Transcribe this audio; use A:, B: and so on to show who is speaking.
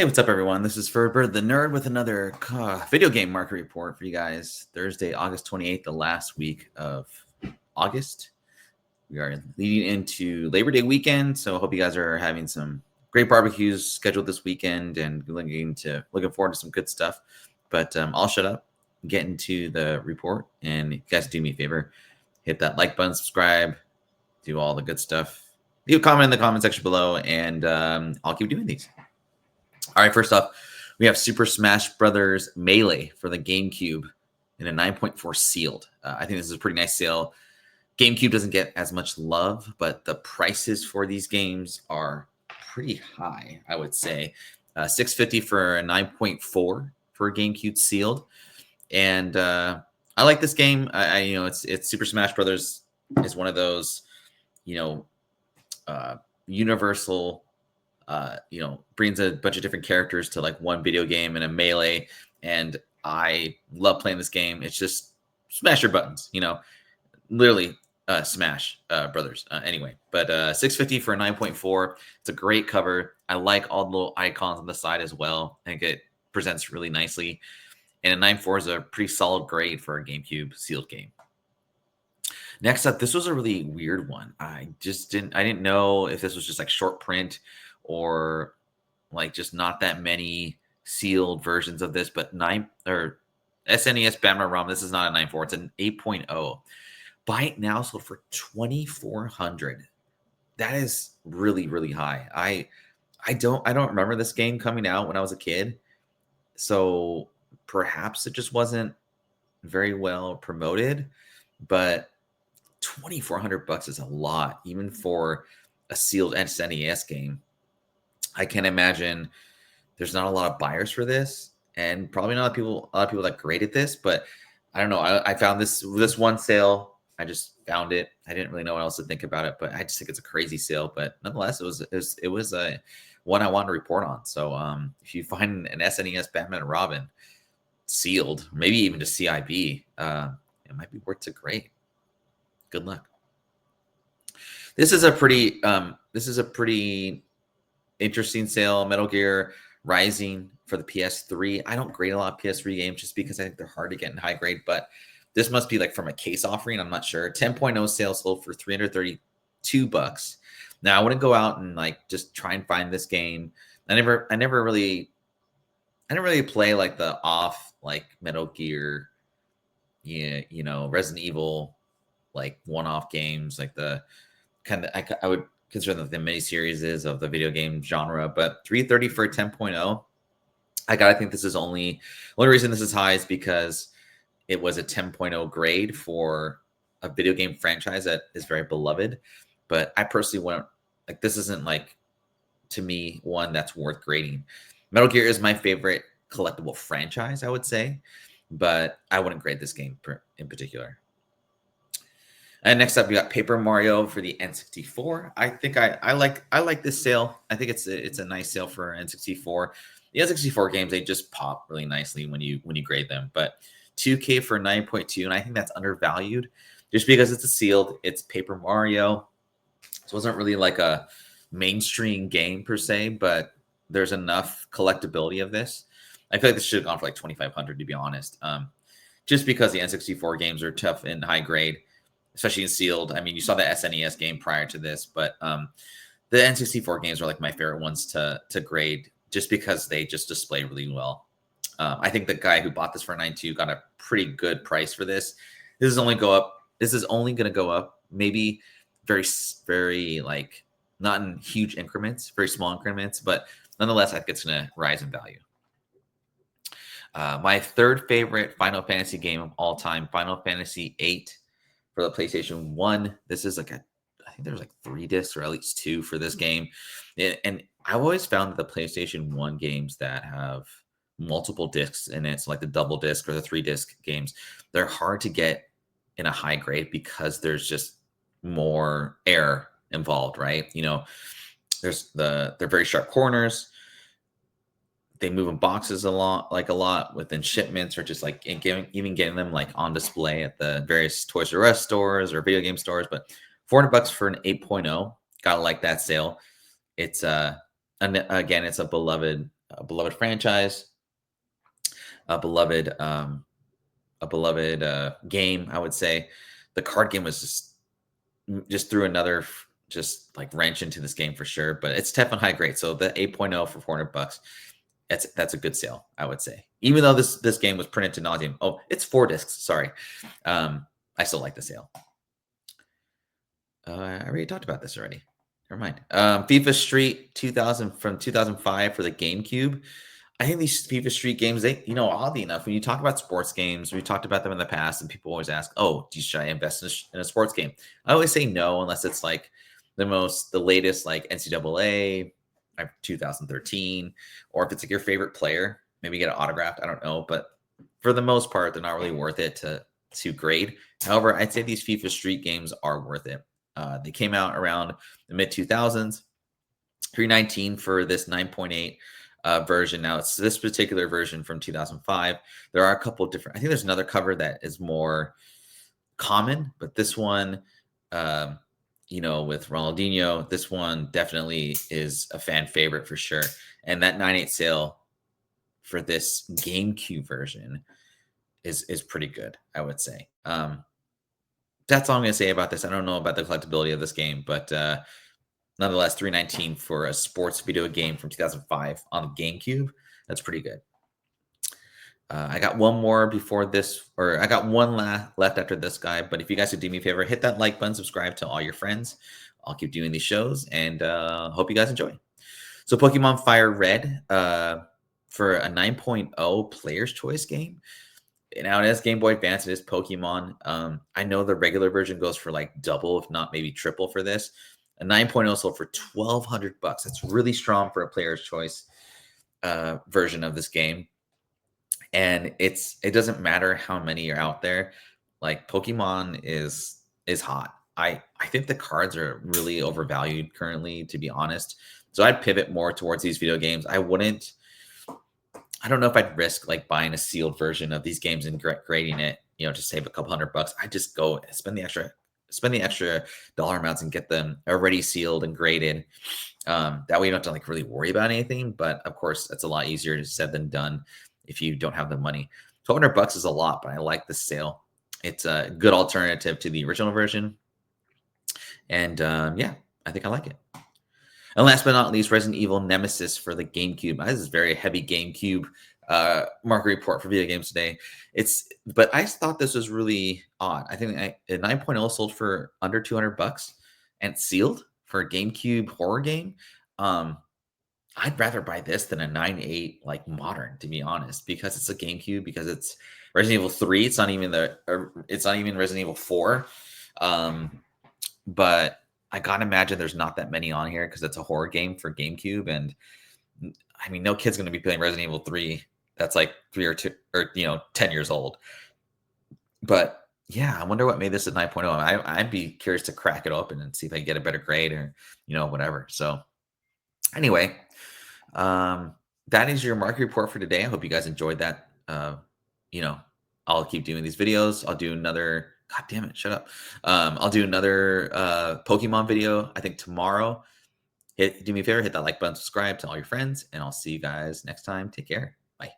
A: Hey, what's up, everyone? This is Bird the Nerd with another video game market report for you guys. Thursday, August 28th, the last week of August. We are leading into Labor Day weekend, so I hope you guys are having some great barbecues scheduled this weekend and looking forward to some good stuff. But I'll shut up, get into the report, and you guys do me a favor, hit that like button, subscribe, do all the good stuff. Leave a comment in the comment section below, and I'll keep doing these. All right, first off, we have Super Smash Brothers Melee for the GameCube in a 9.4 sealed. I think this is a pretty nice sale. GameCube doesn't get as much love, but the prices for these games are pretty high, I would say. $650 for a 9.4 for a GameCube sealed. And I like this game. It's Super Smash Brothers is one of those, universal brings a bunch of different characters to like one video game and a Melee. And I love playing this game. It's just smash your buttons, literally Smash Brothers. Anyway, but $650 for a 9.4. It's a great cover. I like all the little icons on the side as well. I think it presents really nicely. And a 9.4 is a pretty solid grade for a GameCube sealed game. Next up, this was a really weird one. I didn't know if this was just like short print or like just not that many sealed versions of this, but SNES Batman ROM. This is not a 9.4, it's an 8.0. Buy it now sold for $2,400. That is really, really high. I don't remember this game coming out when I was a kid, so perhaps it just wasn't very well promoted, but $2,400 is a lot, even for a sealed SNES game. I can imagine there's not a lot of buyers for this, and probably not a lot of people that graded this. But I don't know. I found this one sale. I just found it. I didn't really know what else to think about it, but I just think it's a crazy sale. But nonetheless, it was a one I wanted to report on. So if you find an SNES Batman and Robin sealed, maybe even to CIB, it might be worth a grade. Good luck. This is a pretty interesting sale. Metal Gear Rising for the PS3. I don't grade a lot of PS3 games just because I think they're hard to get in high grade, but this must be like from a case offering. I'm not sure. 10.0 sale sold for $332. Now I wouldn't go out and like just try and find this game. I didn't really play like the off like Metal Gear, Resident Evil, like one-off games, like the kind of I would consider the mini series of the video game genre. But $330 for a 10.0. I gotta think this is only reason this is high is because it was a 10.0 grade for a video game franchise that is very beloved. But I personally wouldn't like this. Isn't like, to me, one that's worth grading. Metal Gear is my favorite collectible franchise, I would say, but I wouldn't grade this game in particular. And next up, we got Paper Mario for the N64. I think I like this sale. I think it's a nice sale for N64. The N64 games, they just pop really nicely when you grade them. But $2K for 9.2, and I think that's undervalued just because it's a sealed. It's Paper Mario, so it wasn't really like a mainstream game per se, but there's enough collectability of this. I feel like this should have gone for like $2,500 to be honest. Just because the N64 games are tough and high grade, especially in sealed. I mean, you saw the SNES game prior to this, but the N64 games are like my favorite ones to grade just because they just display really well. I think the guy who bought this for 9.2 got a pretty good price for this. This is only going to go up maybe very, very like not in huge increments, very small increments, but nonetheless, I think it's going to rise in value. My third favorite Final Fantasy game of all time, Final Fantasy VIII for the PlayStation 1. This is like I think there's like 3 discs or at least 2 for this game. And I've always found that the PlayStation 1 games that have multiple discs in it, so like the double disc or the 3 disc games, they're hard to get in a high grade because there's just more air involved, right? They're very sharp corners. They move in boxes a lot within shipments, or just like even getting them like on display at the various Toys R Us stores or video game stores. But $400 for an 8.0, gotta like that sale. It's again, it's a beloved a beloved franchise, a beloved game. I would say the card game was just threw another just like wrench into this game for sure. But it's definitely high grade. So the 8.0 for $400, that's a good sale, I would say. Even though this game was printed to nauseam. Oh, it's 4 discs. Sorry, I still like the sale. I already talked about this already. Never mind. FIFA Street 2000 from 2005 for the GameCube. I think these FIFA Street games, they, oddly enough, when you talk about sports games, we talked about them in the past, and people always ask, "Oh, should I invest in a sports game?" I always say no, unless it's like the latest, like NCAA, like 2013, or if it's like your favorite player, maybe get it autographed. I don't know, but for the most part, they're not really worth it to grade. However, I'd say these FIFA Street games are worth it. They came out around the mid 2000s. 319 for this 9.8 version. Now it's this particular version from 2005. There are a couple of different. I think there's another cover that is more common, but this one, with Ronaldinho, this one definitely is a fan favorite for sure. And that 9.8 sale for this GameCube version is pretty good, I would say. That's all I'm going to say about this. I don't know about the collectability of this game, but nonetheless, 319 for a sports video game from 2005 on the GameCube. That's pretty good. I got one more before this, or I got one left after this guy. But if you guys would do me a favor, hit that like button, subscribe to all your friends. I'll keep doing these shows, and hope you guys enjoy. So Pokemon Fire Red for a 9.0 Player's Choice game. Now it is Game Boy Advance. It is Pokemon. I know the regular version goes for like double, if not maybe triple for this. A 9.0 sold for $1,200. That's really strong for a Player's Choice version of this game. And it doesn't matter how many are out there. Like Pokemon is hot. I think the cards are really overvalued currently, to be honest. So I'd pivot more towards these video games. I don't know if I'd risk like buying a sealed version of these games and grading it, to save a couple $100. I just go spend the extra dollar amounts and get them already sealed and graded. That way you don't have to like really worry about anything. But of course, that's a lot easier said than done if you don't have the money. $1,200 is a lot, but I like the sale. It's a good alternative to the original version. And yeah, I think I like it. And last but not least, Resident Evil Nemesis for the GameCube. This is very heavy GameCube market report for video games today. But I thought this was really odd. I think a 9.0 sold for under $200 and sealed for a GameCube horror game. I'd rather buy this than a 9.8 like modern, to be honest, because it's a GameCube, because it's Resident Evil 3. It's not even Resident Evil 4. But I gotta imagine there's not that many on here because it's a horror game for GameCube, and I mean, no kid's gonna be playing Resident Evil 3 that's like 3 or 2 or 10 years old. But yeah, I wonder what made this a 9.0. I'd be curious to crack it open and see if I can get a better grade or whatever. So anyway, that is your market report for today. I hope you guys enjoyed that. I'll keep doing these videos. I'll do another. God damn it, shut up. I'll do another Pokemon video, I think tomorrow. Do me a favor, hit that like button, subscribe to all your friends, and I'll see you guys next time. Take care. Bye.